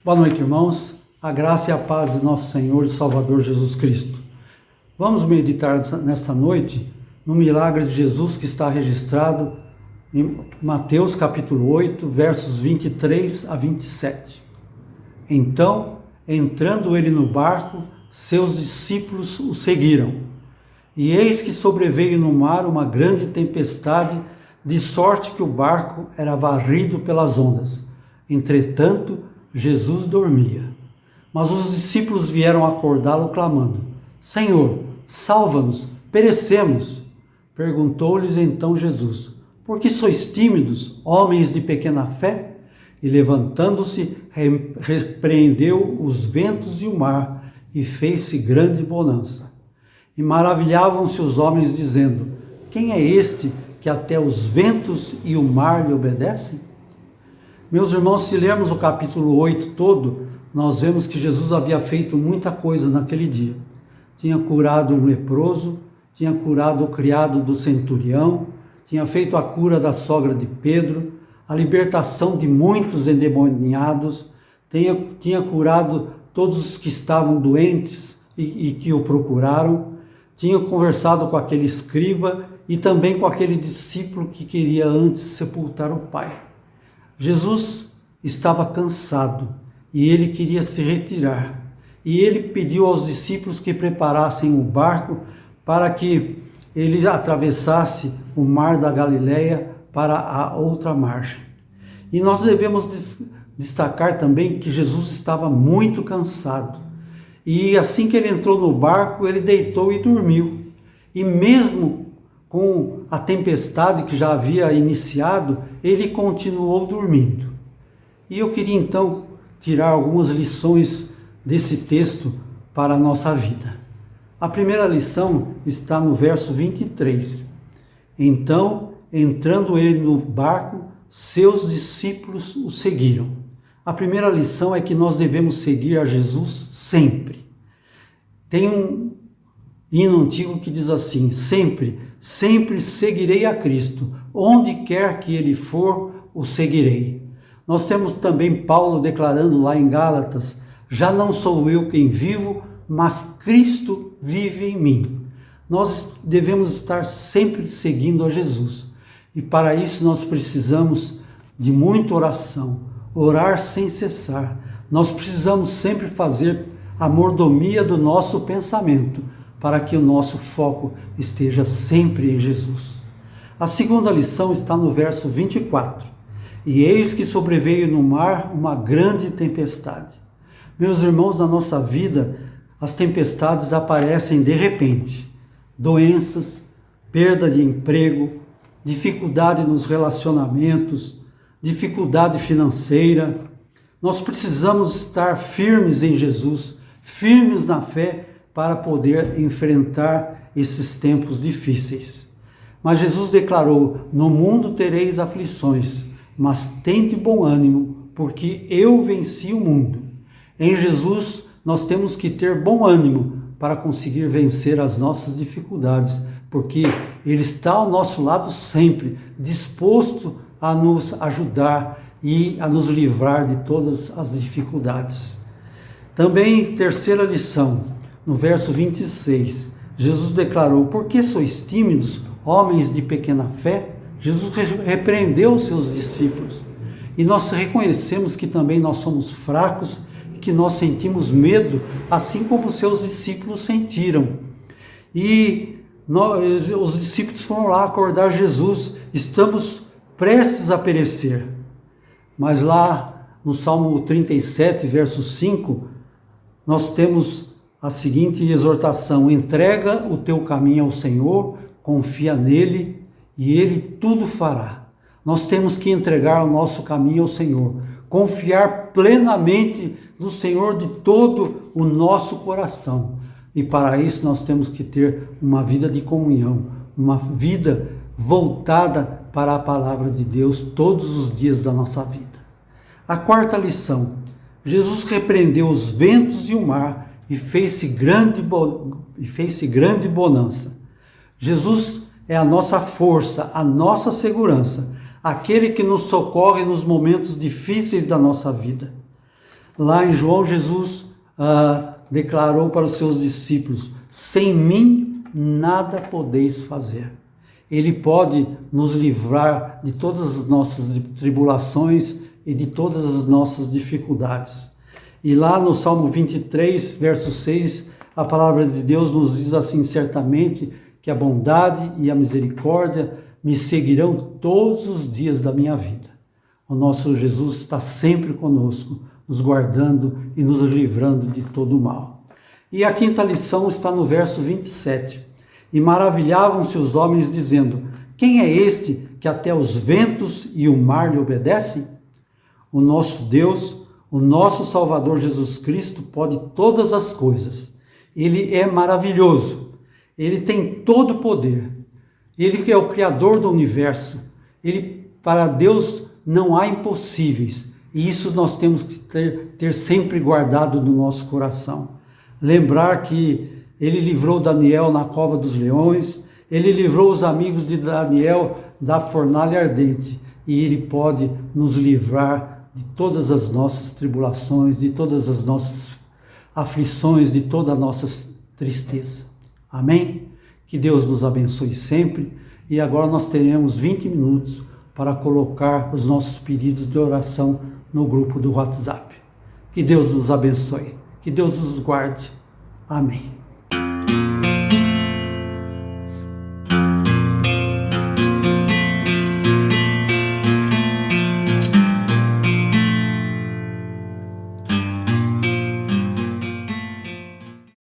Boa noite, irmãos. A graça e a paz de nosso Senhor e Salvador Jesus Cristo. Vamos meditar nesta noite no milagre de Jesus que está registrado em Mateus capítulo 8, versos 23 a 27. Então, entrando ele no barco, seus discípulos o seguiram. E eis que sobreveio no mar uma grande tempestade, de sorte que o barco era varrido pelas ondas. Entretanto, Jesus dormia. Mas os discípulos vieram acordá-lo, clamando: Senhor, salva-nos, perecemos. Perguntou-lhes então Jesus: Por que sois tímidos, homens de pequena fé? E levantando-se, repreendeu os ventos e o mar, e fez-se grande bonança. E maravilhavam-se os homens, dizendo: Quem é este que até os ventos e o mar lhe obedecem? Meus irmãos, se lermos o capítulo 8 todo, nós vemos que Jesus havia feito muita coisa naquele dia. Tinha curado um leproso, tinha curado o criado do centurião, tinha feito a cura da sogra de Pedro, a libertação de muitos endemoniados, tinha curado todos os que estavam doentes e que o procuraram, tinha conversado com aquele escriba e também com aquele discípulo que queria antes sepultar o Pai. Jesus estava cansado e ele queria se retirar. E ele pediu aos discípulos que preparassem o barco para que ele atravessasse o mar da Galileia para a outra margem. E nós devemos destacar também que Jesus estava muito cansado. E assim que ele entrou no barco, ele deitou e dormiu. E mesmo com a tempestade que já havia iniciado, ele continuou dormindo. E eu queria então tirar algumas lições desse texto para a nossa vida. A primeira lição está no verso 23. Então, entrando ele no barco, seus discípulos o seguiram. A primeira lição é que nós devemos seguir a Jesus sempre. Tem um hino antigo que diz assim: sempre seguirei a Cristo, onde quer que ele for, o seguirei. Nós temos também Paulo declarando lá em Gálatas: já não sou eu quem vivo, mas Cristo vive em mim. Nós devemos estar sempre seguindo a Jesus. E para isso nós precisamos de muita oração, orar sem cessar. Nós precisamos sempre fazer a mordomia do nosso pensamento, para que o nosso foco esteja sempre em Jesus. A segunda lição está no verso 24. E eis que sobreveio no mar uma grande tempestade. Meus irmãos, na nossa vida, as tempestades aparecem de repente. Doenças, perda de emprego, dificuldade nos relacionamentos, dificuldade financeira. Nós precisamos estar firmes em Jesus, firmes na fé, para poder enfrentar esses tempos difíceis. Mas Jesus declarou: no mundo tereis aflições, mas tende bom ânimo, porque eu venci o mundo. Em Jesus, nós temos que ter bom ânimo para conseguir vencer as nossas dificuldades, porque Ele está ao nosso lado sempre, disposto a nos ajudar e a nos livrar de todas as dificuldades. Também, terceira lição, no verso 26, Jesus declarou: Por que sois tímidos, homens de pequena fé? Jesus repreendeu os seus discípulos. E nós reconhecemos que também nós somos fracos e que nós sentimos medo, assim como os seus discípulos sentiram. E os discípulos foram lá acordar Jesus: estamos prestes a perecer. Mas lá no Salmo 37, verso 5, nós temos a seguinte exortação: entrega o teu caminho ao Senhor, confia nele e ele tudo fará. Nós temos que entregar o nosso caminho ao Senhor, confiar plenamente no Senhor de todo o nosso coração. E para isso nós temos que ter uma vida de comunhão, uma vida voltada para a palavra de Deus todos os dias da nossa vida. A quarta lição: Jesus repreendeu os ventos e o mar e fez-se grande bonança. Jesus é a nossa força, a nossa segurança, aquele que nos socorre nos momentos difíceis da nossa vida. Lá em João, Jesus declarou para os seus discípulos: sem mim nada podeis fazer. Ele pode nos livrar de todas as nossas tribulações e de todas as nossas dificuldades. E lá no Salmo 23, verso 6, a palavra de Deus nos diz assim: certamente que a bondade e a misericórdia me seguirão todos os dias da minha vida. O nosso Jesus está sempre conosco, nos guardando e nos livrando de todo o mal. E a quinta lição está no verso 27. E maravilhavam-se os homens, dizendo: quem é este que até os ventos e o mar lhe obedecem? O nosso Deus, o nosso Salvador Jesus Cristo, pode todas as coisas. Ele é maravilhoso. Ele tem todo o poder. Ele que é o Criador do universo. Para Deus não há impossíveis. E isso nós temos que ter sempre guardado no nosso coração. Lembrar que Ele livrou Daniel na cova dos leões, Ele livrou os amigos de Daniel da fornalha ardente, e Ele pode nos livrar de todas as nossas tribulações, de todas as nossas aflições, de toda a nossa tristeza. Amém? Que Deus nos abençoe sempre, e agora nós teremos 20 minutos para colocar os nossos pedidos de oração no grupo do WhatsApp. Que Deus nos abençoe, que Deus nos guarde. Amém.